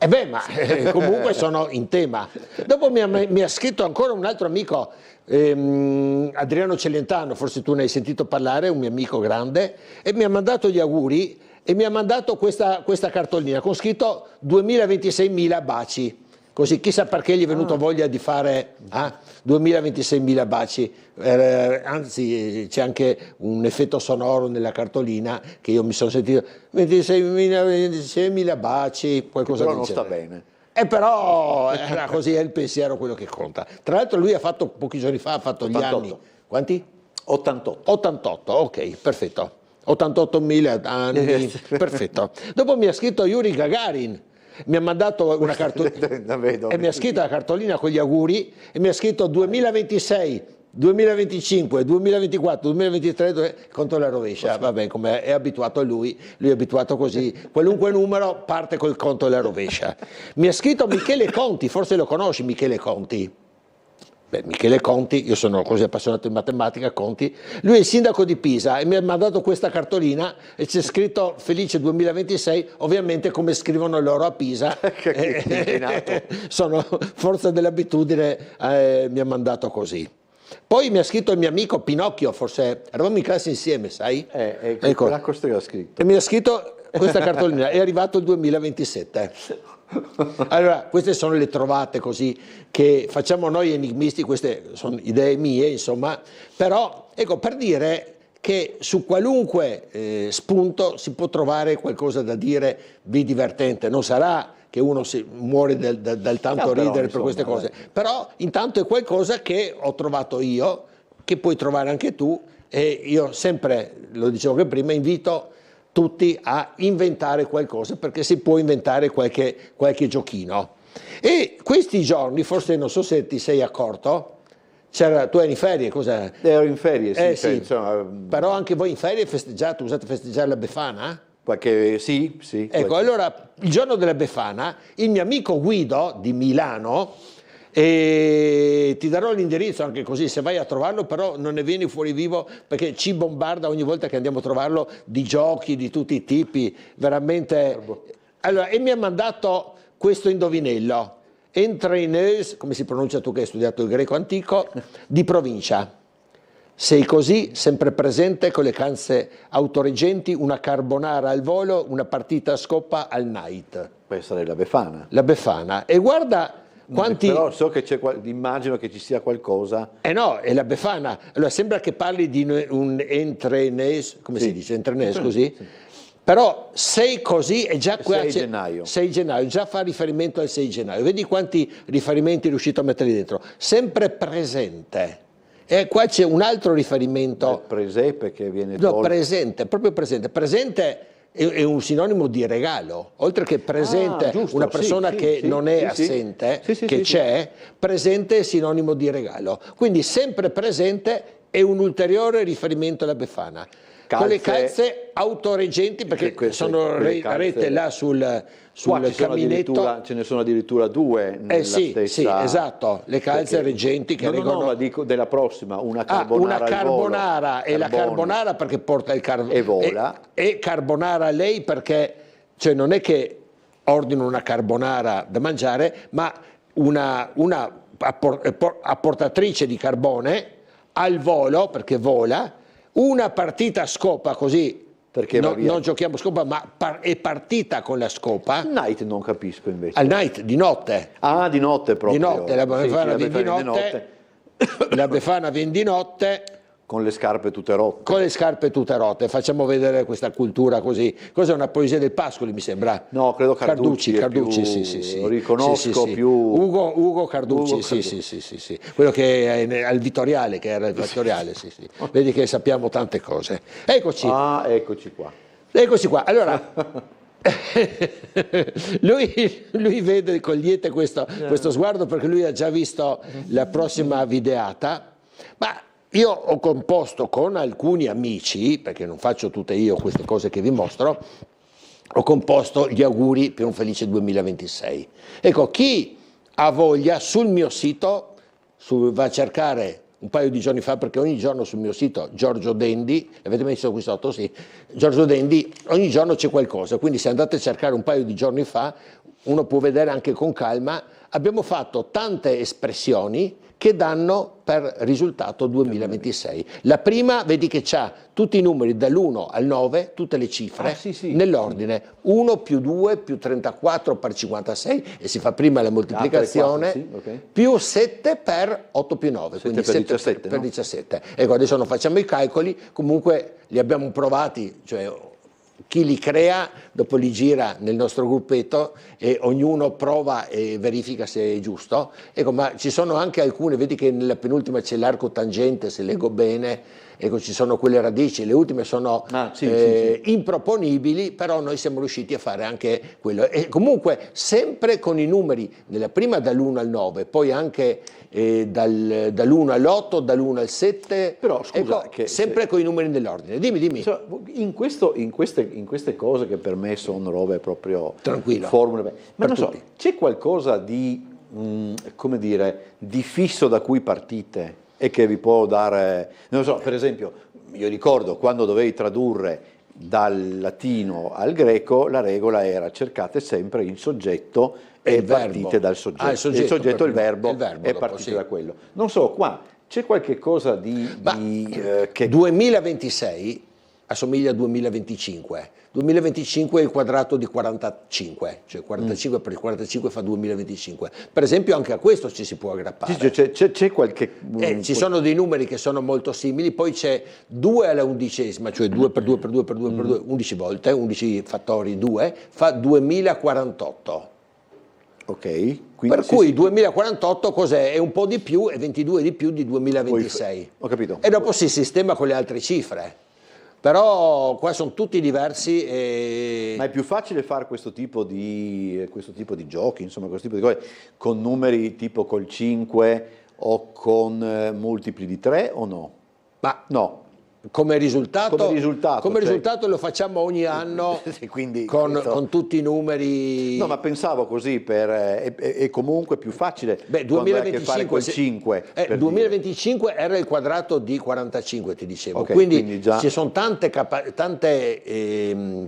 Comunque sono in tema. Dopo mi ha scritto ancora un altro amico, Adriano Celentano, forse tu ne hai sentito parlare, un mio amico grande, e mi ha mandato gli auguri e mi ha mandato questa cartolina con scritto 2026.000 baci. Così, chissà perché gli è venuto voglia di fare 2026.000 baci, anzi c'è anche un effetto sonoro nella cartolina che io mi sono sentito, 26.000 baci, qualcosa però del genere. Non sta bene. Però era così, è il pensiero quello che conta. Tra l'altro lui ha fatto, pochi giorni fa, ha fatto 88. Gli anni. Quanti? 88. 88, ok, perfetto. 88.000 anni, perfetto. Dopo mi ha scritto Yuri Gagarin. Mi ha mandato una cartolina e mi ha scritto la cartolina con gli auguri e mi ha scritto 2026, 2025, 2024, 2023 conto la rovescia. Vabbè, come è abituato lui è abituato così, qualunque numero parte col conto alla rovescia. Mi ha scritto Michele Conti, forse lo conosci Michele Conti? Michele Conti, io sono così appassionato di matematica, Conti, lui è il sindaco di Pisa e mi ha mandato questa cartolina e c'è scritto felice 2026, ovviamente come scrivono loro a Pisa, sono forza dell'abitudine, mi ha mandato così. Poi mi ha scritto il mio amico Pinocchio, forse eravamo in classe insieme, sai? Ecco, questo che ho scritto. E mi ha scritto questa cartolina, è arrivato il 2027. Allora, queste sono le trovate così che facciamo noi enigmisti, queste sono idee mie, insomma, però ecco, per dire che su qualunque spunto si può trovare qualcosa da dire di divertente. Non sarà che uno si muore dal tanto ridere per queste cose, però intanto è qualcosa che ho trovato io, che puoi trovare anche tu, e io sempre, lo dicevo che prima, invito tutti a inventare qualcosa, perché si può inventare qualche giochino. E questi giorni, forse non so se ti sei accorto, tu eri in ferie, cosa? Ero in ferie, sì. Insomma, però anche voi in ferie usate festeggiare la Befana? Sì. Ecco, allora, il giorno della Befana, il mio amico Guido di Milano, e ti darò l'indirizzo anche così, se vai a trovarlo, però non ne vieni fuori vivo perché ci bombarda ogni volta che andiamo a trovarlo di giochi di tutti i tipi, veramente. Allora, e mi ha mandato questo indovinello, entraîneuse, come si pronuncia tu che hai studiato il greco antico, di provincia. Sei così, sempre presente con le calze autoreggenti, una carbonara al volo, una partita a scoppa al night. Può essere la Befana. La Befana. E guarda quanti... Però so che immagino che ci sia qualcosa. No, è la Befana. Allora sembra che parli di un entraîneuse, come si dice, entraîneuse così? Sì. Però sei così è già qua. 6 gennaio. 6 gennaio, già fa riferimento al 6 gennaio. Vedi quanti riferimenti è riuscito a mettere dentro. Sempre presente. E qua c'è un altro riferimento. Presepe che viene tolto. No, presente, proprio presente. Presente è un sinonimo di regalo, oltre che presente, giusto, una persona che non è assente, che c'è, presente è sinonimo di regalo. Quindi sempre presente è un ulteriore riferimento alla Befana. Con le calze autoreggenti, perché sono rete là sul caminetto. Ce ne sono addirittura due nella stessa... Sì, esatto, le calze reggenti che reggono... No, ma dico della prossima, una carbonara una carbonara, e la carbonara perché porta il e vola. E carbonara lei perché, cioè non è che ordino una carbonara da mangiare, ma una apportatrice di carbone al volo, perché vola, una partita a scopa, così perché non giochiamo a scopa, ma è partita con la scopa. Night non capisco invece. Al night, di notte. Ah, di notte proprio. Di notte, la Befana viene di notte. La Befana viene di notte. Con le scarpe tutte rotte. Con le scarpe tutte rotte. Facciamo vedere questa cultura così. Cos'è, una poesia del Pascoli, mi sembra? No, credo Carducci. Carducci, più, sì. Lo riconosco più... Ugo Carducci, sì. Quello che è al Vittoriale, che era il Vittoriale, sì. Vedi che sappiamo tante cose. Eccoci. Ah, eccoci qua. Eccoci qua. Allora... lui vede con liete questo sguardo, perché lui ha già visto la prossima videata, ma io ho composto con alcuni amici, perché non faccio tutte io queste cose che vi mostro, ho composto gli auguri per un felice 2026. Ecco, chi ha voglia, sul mio sito va a cercare un paio di giorni fa, perché ogni giorno sul mio sito Giorgio Dendi, avete messo qui sotto? Sì, Giorgio Dendi, ogni giorno c'è qualcosa, quindi se andate a cercare un paio di giorni fa, uno può vedere anche con calma. Abbiamo fatto tante espressioni che danno per risultato 2026. La prima, vedi che c'ha tutti i numeri dall'1 al 9, tutte le cifre, nell'ordine, 1 più 2 più 34 per 56, e si fa prima la moltiplicazione, più 7 per 8 più 9, quindi 7 per 17. Ecco, adesso non facciamo i calcoli, comunque li abbiamo provati, cioè chi li crea dopo li gira nel nostro gruppetto e ognuno prova e verifica se è giusto. Ecco, ma ci sono anche alcune, vedi che nella penultima c'è l'arco tangente, se leggo bene, ecco, ci sono quelle radici, le ultime sono improponibili, però noi siamo riusciti a fare anche quello. E comunque sempre con i numeri, nella prima dall'1 al 9, poi anche dall'1 all'8, dall'1 al 7, però scusa, ecco, sempre con i numeri nell'ordine. Dimmi. In queste cose che per me sono robe proprio tranquillo, formule, ma non so, c'è qualcosa di, come dire, di fisso da cui partite e che vi può dare, non so, per esempio, io ricordo quando dovevi tradurre dal latino al greco, la regola era cercate sempre il soggetto e partite dal soggetto. Il soggetto è il verbo e partite da quello. Non so, qua c'è qualche cosa che 2026 assomiglia a 2025. 2025 è il quadrato di 45, cioè 45 per il 45 fa 2025. Per esempio anche a questo ci si può aggrappare. C'è qualche... ci sono dei numeri che sono molto simili, poi c'è 2 alla undicesima, cioè 2 per 2 per 2 per 2 per 2, 11 volte, 11 fattori 2, fa 2048. Ok. Per cui 2048 cos'è? È un po' di più, e 22 di più di 2026. Ho capito. E dopo si sistema con le altre cifre. Però qua sono tutti diversi. Ma è più facile fare questo tipo di giochi, insomma, questo tipo di cose, con numeri tipo col 5 o con multipli di 3 o no? Ma no. Come risultato lo facciamo ogni anno quindi, con tutti i numeri. No, ma pensavo così, è comunque più facile. Beh, 2025, fare col 5. 2025 era il quadrato di 45, ti dicevo. Okay, quindi già... ci sono tante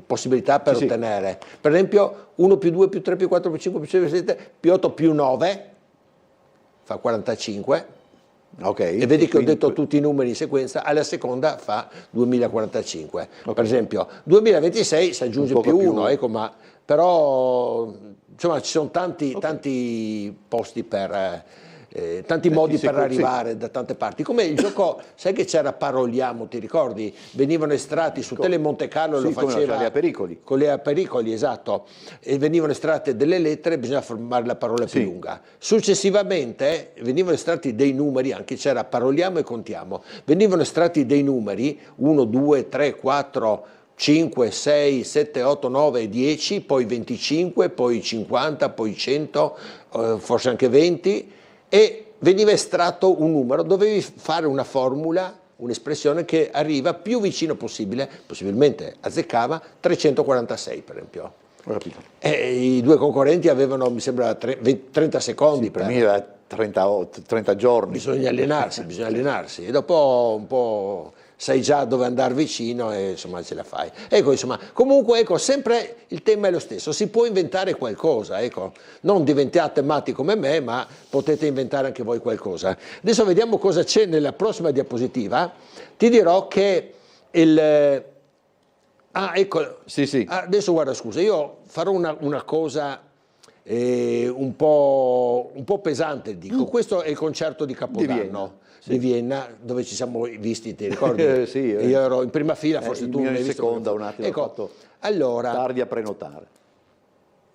possibilità per ottenere. Per esempio 1 più 2 più 3 più 4 più 5 più 6 più 7 più 8 più 9 fa 45. Okay, e vedi che ho detto tutti i numeri in sequenza, alla seconda fa 2045. Per esempio 2026 si aggiunge più 1, ecco, ma però insomma ci sono tanti posti per tanti modi per arrivare da tante parti. Come il gioco, sai che c'era Paroliamo, ti ricordi? Venivano estratti su Tele Monte Carlo, lo faceva con le Pericoli, esatto, e venivano estratte delle lettere, bisognava formare la parola più lunga. Successivamente venivano estratti dei numeri, anche c'era Paroliamo e Contiamo, venivano estratti dei numeri 1, 2, 3, 4, 5, 6, 7, 8, 9, 10, poi 25, poi 50, poi 100, forse anche 20, e veniva estratto un numero, dovevi fare una formula, un'espressione che arriva più vicino possibile, possibilmente azzeccava 346 per esempio. Ho capito. E i due concorrenti avevano, mi sembra, 30 secondi. Sì, per me era 30 giorni. Bisogna allenarsi, e dopo un po' sai già dove andare vicino e insomma ce la fai. Ecco, insomma, comunque ecco, sempre il tema è lo stesso, si può inventare qualcosa, ecco, non diventate matti come me, ma potete inventare anche voi qualcosa. Adesso vediamo cosa c'è nella prossima diapositiva, ti dirò che il... Ah, ecco, sì. Adesso guarda, scusa, io farò una cosa un po' pesante, dico, questo è il concerto di Capodanno. Di Vienna, dove ci siamo visti, ti ricordi? Sì, io ero in prima fila, forse tu io mi hai in visto. seconda un attimo, ecco, ho fatto allora, tardi a prenotare.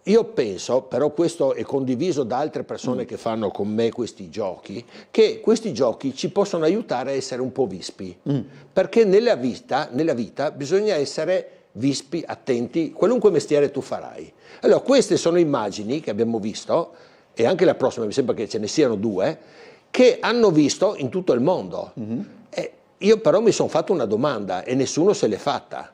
Io penso, però questo è condiviso da altre persone che fanno con me questi giochi, che questi giochi ci possono aiutare a essere un po' vispi, perché nella vita bisogna essere vispi, attenti, qualunque mestiere tu farai. Allora, queste sono immagini che abbiamo visto, e anche la prossima, mi sembra che ce ne siano 2, che hanno visto in tutto il mondo. Io però mi sono fatto una domanda e nessuno se l'è fatta.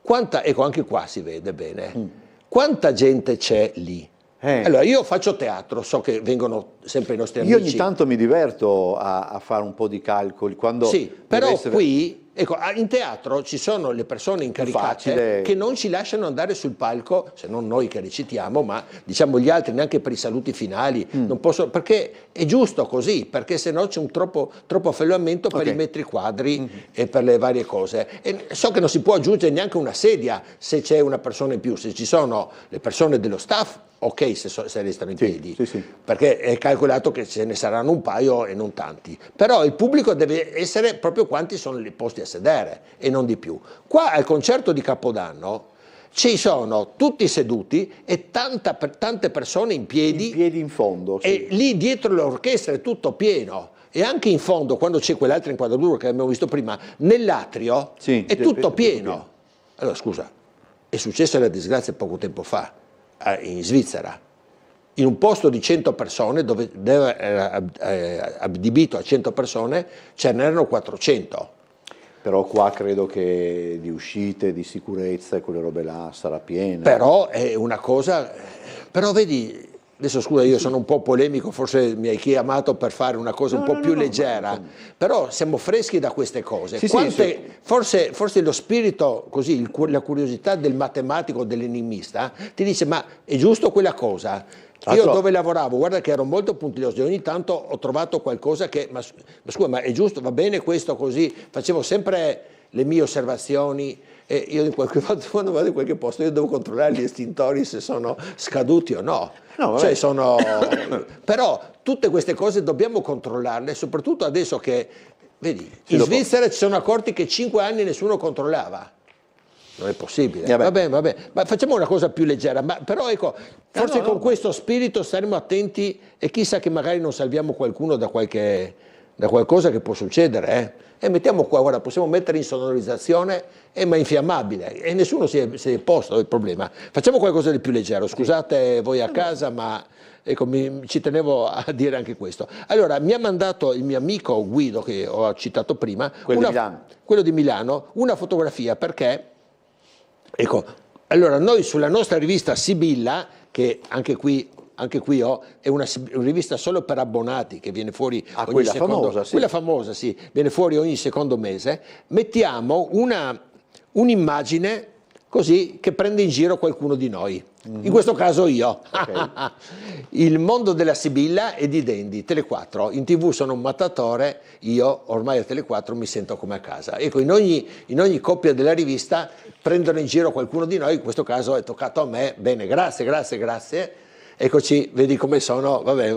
Ecco, anche qua si vede bene. Quanta gente c'è lì? Allora, io faccio teatro, so che vengono sempre i nostri amici. Io ogni tanto mi diverto a fare un po' di calcoli. Quando sì, però qui... Ecco, in teatro ci sono le persone incaricate che non ci lasciano andare sul palco, se non noi che recitiamo, ma diciamo gli altri neanche per i saluti finali, non possono, perché è giusto così, perché se no c'è un troppo affellamento per i metri quadri e per le varie cose. E so che non si può aggiungere neanche una sedia se c'è una persona in più, se ci sono le persone dello staff, ok, se restano in piedi, perché è calcolato che ce ne saranno un paio e non tanti, però il pubblico deve essere proprio quanti sono i posti a sedere e non di più. Qua al concerto di Capodanno ci sono tutti seduti e tante persone in piedi in fondo, e lì dietro l'orchestra è tutto pieno. E anche in fondo, quando c'è quell'altra inquadratura che abbiamo visto prima, nell'atrio è tutto pieno. Allora scusa, è successa la disgrazia poco tempo fa in Svizzera, in un posto di 100 persone, dove era adibito a 100 persone, ce n'erano 400. Però qua credo che di uscite, di sicurezza e quelle robe là sarà piena. Però è una cosa, però vedi, adesso scusa, io sono un po' polemico, forse mi hai chiamato per fare una cosa un po' più leggera, però siamo freschi da queste cose. Forse lo spirito, così, la curiosità del matematico, dell'enigmista, ti dice ma è giusto quella cosa? Io dove lavoravo, guarda che ero molto puntiglioso, ogni tanto ho trovato qualcosa che, ma scusa, ma è giusto, va bene questo così? Facevo sempre le mie osservazioni. E io in qualche volta, quando vado in qualche posto, io devo controllare gli estintori se sono scaduti o no. Cioè però tutte queste cose dobbiamo controllarle, soprattutto adesso che, vedi, in Svizzera ci sono accorti che 5 anni nessuno controllava. Non è possibile. Vabbè, ma facciamo una cosa più leggera, però ecco, forse con questo spirito staremo attenti e chissà che magari non salviamo qualcuno da qualcosa che può succedere. E mettiamo qua, guarda, possiamo mettere in sonorizzazione, ma infiammabile, e nessuno si è posto il problema. Facciamo qualcosa di più leggero, scusate voi a casa, ma ecco, ci tenevo a dire anche questo. Allora, mi ha mandato il mio amico Guido, che ho citato prima, quello di Milano, una fotografia, perché, ecco, allora noi sulla nostra rivista Sibilla, che anche qui è una rivista solo per abbonati che viene fuori ogni secondo, quella famosa, sì, viene fuori ogni secondo mese, mettiamo un'immagine così che prende in giro qualcuno di noi. In questo caso io. Il mondo della Sibilla e di Dendi, Tele4. In TV sono un mattatore, io ormai a Tele4 mi sento come a casa. Ecco, in ogni coppia della rivista prendono in giro qualcuno di noi, in questo caso è toccato a me. Bene, grazie. Eccoci, vedi come sono, vabbè.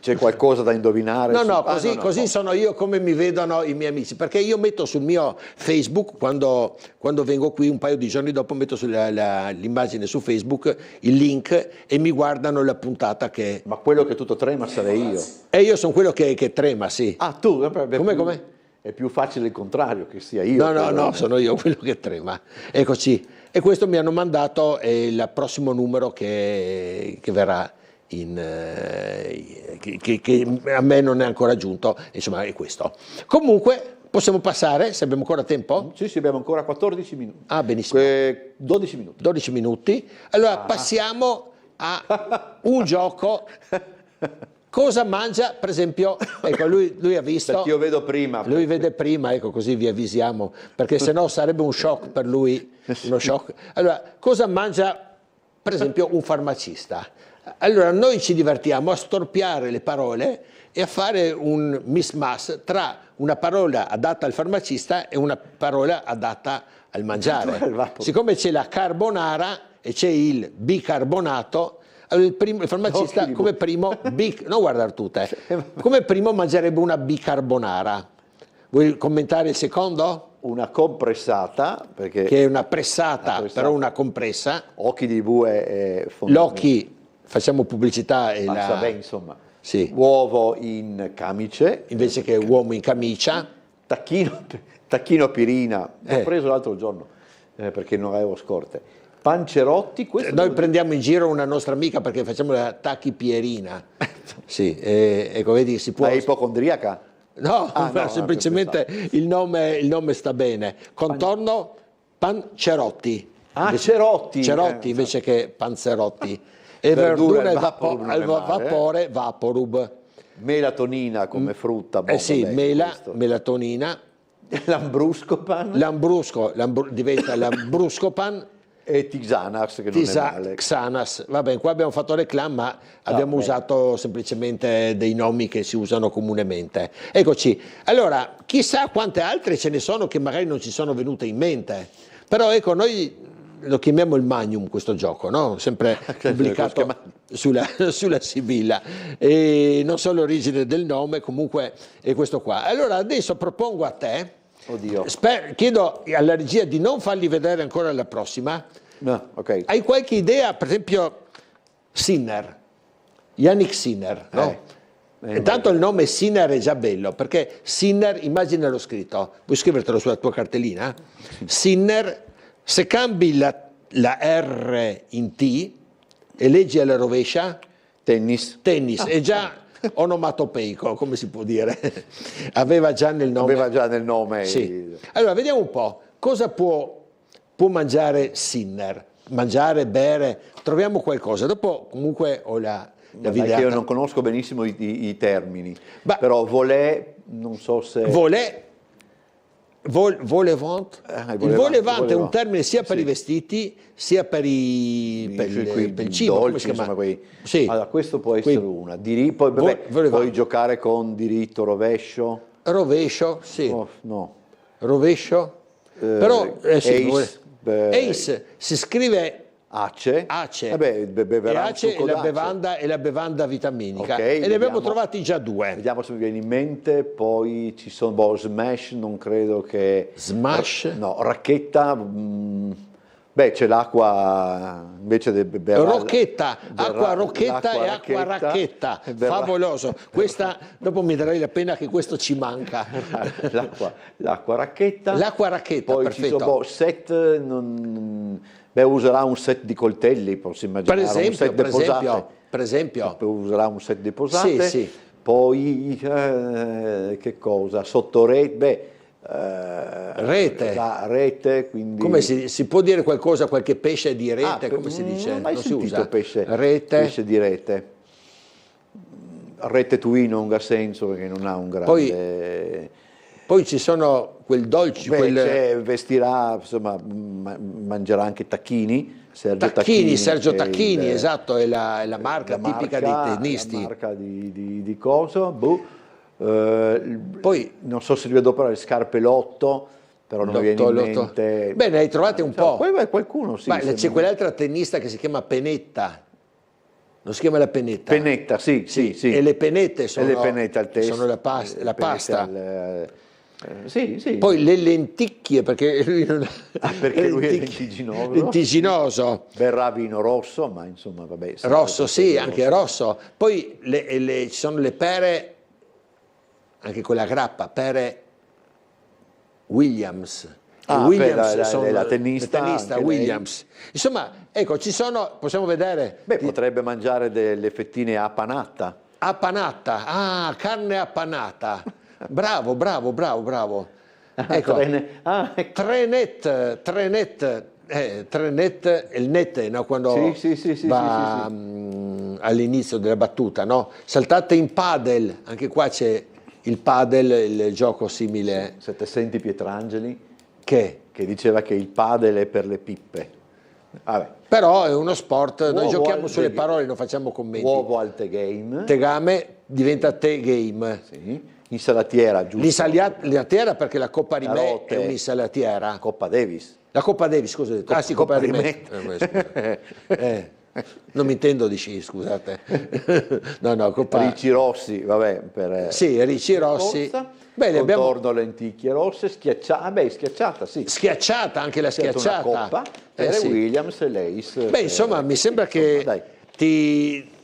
C'è qualcosa da indovinare? No, così sono io, come mi vedono i miei amici, perché io metto sul mio Facebook, quando vengo qui un paio di giorni dopo, metto l'immagine su Facebook, il link, e mi guardano la puntata che... Ma quello che tutto trema sarei io. E io sono quello che trema, sì. Ah, tu? Come? È più facile il contrario, che sia io. No, sono io quello che trema. Eccoci. E questo mi hanno mandato, è il prossimo numero che verrà che a me non è ancora giunto, insomma è questo. Comunque possiamo passare, se abbiamo ancora tempo? Sì, abbiamo ancora 14 minuti. Ah, benissimo. 12 minuti. 12 minuti. Allora passiamo a un gioco. Cosa mangia, per esempio, ecco, lui ha visto. Perché io vedo prima. Lui vede prima, ecco, così vi avvisiamo, perché sennò sarebbe un shock per lui, uno shock. Allora, cosa mangia, per esempio, un farmacista? Allora, noi ci divertiamo a storpiare le parole e a fare un mismatch tra una parola adatta al farmacista e una parola adatta al mangiare. Siccome c'è la carbonara e c'è il bicarbonato, il farmacista come primo, non guardare tu te, come primo mangerebbe una bicarbonara. Vuoi commentare il secondo? Una compressata, perché che è una pressata, però una compressa. Occhi di bue. L'occhi, facciamo pubblicità. E beh, insomma, sì. Uovo in camice. Invece che uomo in camicia. Tacchino pirina, l'ho preso l'altro giorno, perché non avevo scorte. Pancerotti. Noi prendiamo in giro una nostra amica perché facciamo la tachipierina. Sì, ecco, vedi, si può. Ma è ipocondriaca? No, semplicemente il nome sta bene. Contorno pancerotti. Cerotti invece che panzerotti. E verdure al vapore, vaporub. Melatonina come frutta. Sì, melatonina. Lambruscopan. Diventa lambruscopan. E Xanax, che non è male. Xanax, va bene, qua abbiamo fatto reclame, ma abbiamo usato semplicemente dei nomi che si usano comunemente. Eccoci, allora, chissà quante altre ce ne sono che magari non ci sono venute in mente, però ecco, noi lo chiamiamo il Magnum questo gioco, no? Sempre pubblicato sulla Sibilla, e non so l'origine del nome, comunque è questo qua. Allora adesso propongo a te. Oddio. Chiedo alla regia di non farli vedere ancora la prossima. No, ok. Hai qualche idea, per esempio, Sinner, Yannick Sinner, no? Intanto il nome Sinner è già bello, perché Sinner, immaginalo scritto, vuoi scrivertelo sulla tua cartellina? Sinner, se cambi la R in T e leggi alla rovescia, tennis, è già onomatopeico, come si può dire. Aveva già nel nome. Sì. Allora, vediamo un po'. Cosa può mangiare Sinner? Mangiare, bere, troviamo qualcosa. Dopo comunque ho la videata. Io non conosco benissimo i termini, però volè, non so se... Volevant è un termine sia per i vestiti sia per il cibo, dolci, insomma, sì. Allora, questo può essere una. Puoi giocare con diritto, rovescio, sì. No. Rovescio, però ace si scrive Ace. E la bevanda vitaminica. E ne abbiamo trovati già due. Vediamo se mi viene in mente. Poi ci sono Smash, non credo che... Smash? No, racchetta. C'è l'acqua invece del Rocchetta, acqua rocchetta e acqua racchetta. Favoloso. Questa, dopo mi darai la pena che questo ci manca. L'acqua racchetta. L'acqua racchetta, poi perfetto. Ci sono set... userà un set di coltelli, posso immaginare. Per esempio. Userà un set di posate. Sì. Poi, che cosa? Sotto rete, rete, quindi... Come si può dire qualcosa, qualche pesce di rete, come si dice? Non ho mai sentito pesce di rete. Ratatouille non ha senso perché non ha un grande... Poi ci sono quel dolce... vestirà, insomma, mangerà anche tacchini. Sergio Tacchini, esatto, è la marca tipica dei tennisti. La marca di cosa? Poi non so se vi adopera le scarpe Lotto, però non mi viene in mente. Beh, ne hai trovate un po'. Poi qualcuno sì. C'è quell'altra tennista che si chiama Pennetta. Non si chiama la pennetta? Pennetta, sì. E le pennette sono la pasta. Sì. Poi le lenticchie, perché lui non perché lui è lentiginoso. Berrà vino rosso, ma insomma vabbè. Rosso, sì, anche rosso. Poi ci sono le pere, anche con la grappa, pere Williams. Ah, Williams la tennista Williams. Insomma, ecco, ci sono, possiamo vedere. Beh, potrebbe mangiare delle fettine a panatta. A panatta, carne a panata. Bravo. Ecco, trenet, il net, no? Quando va all'inizio della battuta, no? Saltate in padel, anche qua c'è il padel, il gioco simile. Se te senti Pietrangeli Che diceva che il padel è per le pippe. Vabbè. Però è uno sport, noi Uovo giochiamo al sulle te- parole, non facciamo commenti. Uovo al tegame. Tegame diventa te-game. Sì. Insalatiera, giusto? L'insalatiera perché la Coppa Rimè Carote. è un'insalatiera. Coppa Davis. La Coppa Davis, cosa ho detto? Sì, Coppa Rimè. Non mi intendo di sci, scusate. No, Coppa... Ricci Rossi, vabbè, per Sì, Ricci Rossi. Beh, le abbiamo... Contorno lenticchie rosse, schiacciata, sì. Schiacciata, anche la Certo, schiacciata. una coppa per Sì. Williams e Lace. Beh, insomma, mi sembra che dai.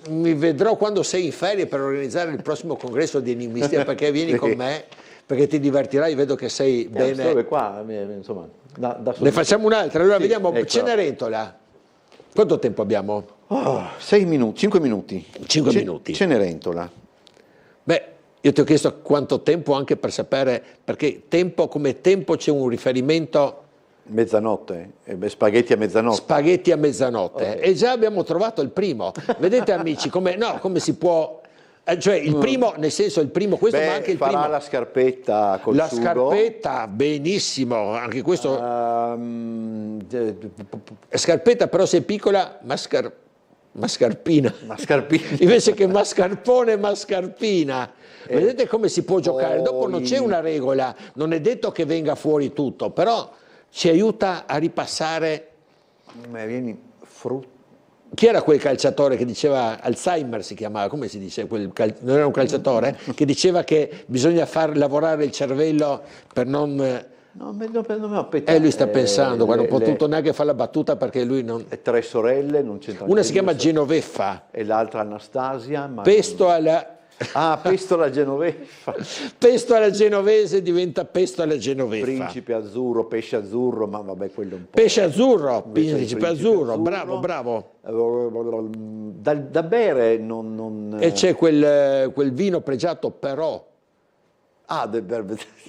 mi vedrò quando sei in ferie per organizzare il prossimo congresso di enigmistica, perché vieni con me, perché ti divertirai, vedo che sei bene. Dove qua, insomma, Ne facciamo un'altra, allora Sì, vediamo, eccola. Cenerentola. Quanto tempo abbiamo? 6 minuti, 5 minuti. 5 minuti. Cenerentola. Beh, io ti ho chiesto quanto tempo anche per sapere, perché tempo come tempo c'è un riferimento... Mezzanotte, spaghetti a mezzanotte. Spaghetti a mezzanotte. Ok. E già abbiamo trovato il primo. Vedete amici, come si può... cioè il primo, nel senso il primo questo, ma anche il farà primo... la scarpetta col La sugo. scarpetta, benissimo, anche questo... Eh, Scarpetta però se è piccola, mascarpina. Mascarpina. Invece che mascarpone, mascarpina. Vedete come si può giocare? Dopo non c'è una regola, non è detto che venga fuori tutto, però ci aiuta a ripassare. Vieni frutto. Chi era quel calciatore che diceva, Alzheimer si chiamava, come si dice? Non era un calciatore? Che diceva che bisogna far lavorare il cervello per non... No, non ho appetito. lui sta pensando, guarda, non ho potuto neanche fare la battuta perché lui non... Le 3 sorelle, non c'entra Una si niente, chiama Genoveffa, e l'altra Anastasia. Ma pesto alla... pesto alla genoveffa. Pesto alla genovese diventa pesto alla genoveffa. Principe azzurro, pesce azzurro, ma vabbè, quello è un po'. Pesce azzurro, Invece il principe principe azzurro, bravo. Da bere non... E c'è quel vino pregiato però,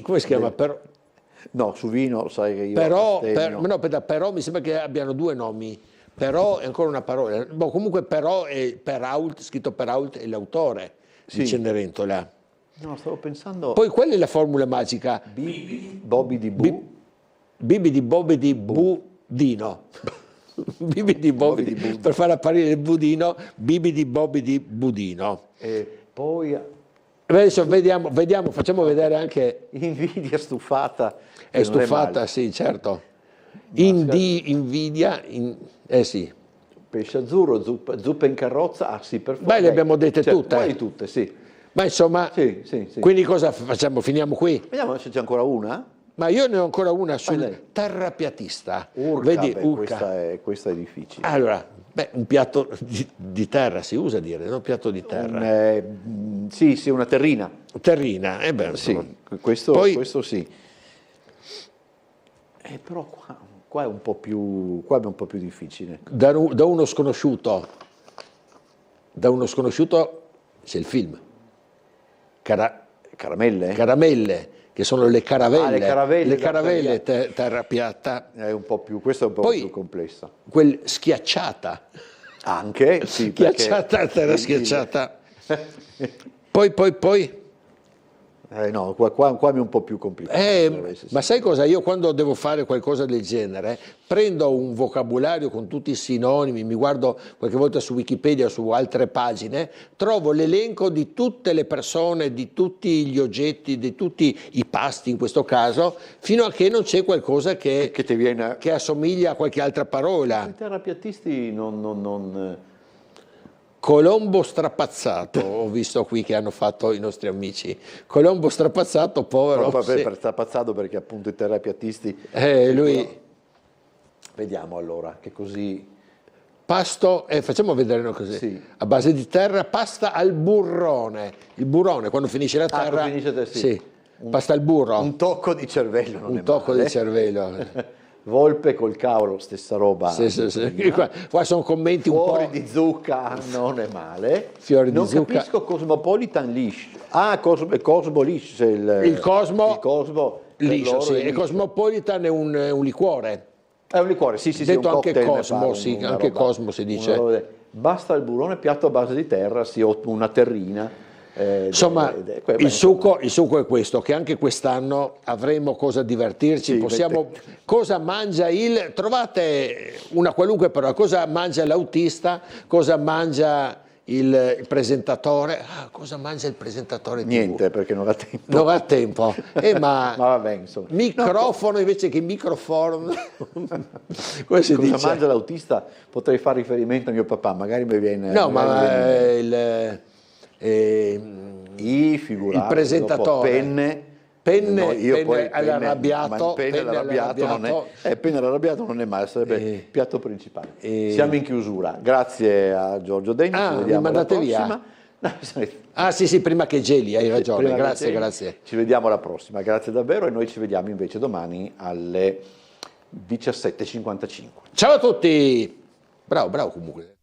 come si chiama? No, su vino sai che io Però, astegno. però mi sembra che abbiano due nomi. Però è ancora una parola. Comunque però è Perrault, scritto Perrault è l'autore di Cenerentola. No, stavo pensando... Poi quella è la formula magica. Bobby di Bu. Bibi di Bobby di Budino. Bibi di Bobby Bobby di per far apparire il budino, Bibi di Bobby di Budino. E poi Adesso vediamo, facciamo vedere anche... invidia stufata. È che non stufata, male. sì, certo. Invidia, sì. Pesce azzurro, zuppa in carrozza, sì, perfetto. Beh, le abbiamo dette Certo, tutte. quasi tutte, sì. Ma insomma, Sì. quindi cosa facciamo? Finiamo qui? Vediamo se c'è ancora una. Ma io ne ho ancora una sul lei. terrapiattista. Urca, Vedi, beh, urca. questa è difficile. Allora, un piatto di terra, si usa dire, no? Piatto di terra. Sì, una terrina. Terrina, Sì, insomma. questo sì. Però qua è un po' più difficile. Da uno sconosciuto c'è il film. Caramelle? Caramelle, che sono le caravelle. Le caravelle, terra piatta. Questa è un po' Poi, più complessa. Quel schiacciata. Anche, sì, Schiacciata, terra schiacciata. Poi. No, qua mi è un po' più complicato. Ma sai cosa? Io quando devo fare qualcosa del genere prendo un vocabolario con tutti i sinonimi, mi guardo qualche volta su Wikipedia o su altre pagine, trovo l'elenco di tutte le persone, di tutti gli oggetti, di tutti i pasti in questo caso, fino a che non c'è qualcosa che ti viene... che assomiglia a qualche altra parola. I terrapiattisti non... Colombo strapazzato, ho visto qui che hanno fatto i nostri amici. Colombo strapazzato, povero. Per strapazzato, perché appunto i terrapiattisti... Lui... Vediamo allora, che così... Pasto, facciamo vedere una così. Sì. A base di terra, pasta al burrone. Il burrone, quando finisce la terra... sì. Pasta al burro. Un tocco di cervello non è Un tocco male. di cervello. Volpe col cavolo, stessa roba. Sì. Qua sono commenti un Fuori po'. di zucca non è male. Fiori non di zucca. capisco Cosmopolitan Lish. Cosmo Lish. Il Cosmo. Il Cosmo per Liscio, loro sì. è E liscio. Cosmopolitan è un liquore. È un liquore, sì, Detto un anche cocktail, Cosmo, mi pare, sì, una anche roba- Cosmo si dice. una roba basta il burrone piatto a base di terra, sì, o una terrina. Insomma, il succo è questo, che anche quest'anno avremo cosa divertirci, Sì, cosa mangia trovate una qualunque parola, cosa mangia l'autista, cosa mangia il presentatore, cosa mangia il presentatore TV? Niente, perché non ha tempo. Non ha tempo, Ma vabbè, insomma. Microfono invece che microfono. Come si Cosa dice? mangia l'autista? Potrei fare riferimento a mio papà, magari mi viene... No, magari ma figurati, il presentatore. dopo Penne, no, io penne poi all'arrabbiato, penne all'arrabbiato non è male, sarebbe il piatto principale. Siamo in chiusura. Grazie a Giorgio Dendi, ci mi vediamo alla mandate prossima. via? Sì, prima che geli, hai ragione, Prima grazie, che- grazie. Ci vediamo alla prossima, grazie davvero e noi ci vediamo invece domani alle 17:55. Ciao a tutti! Bravo comunque.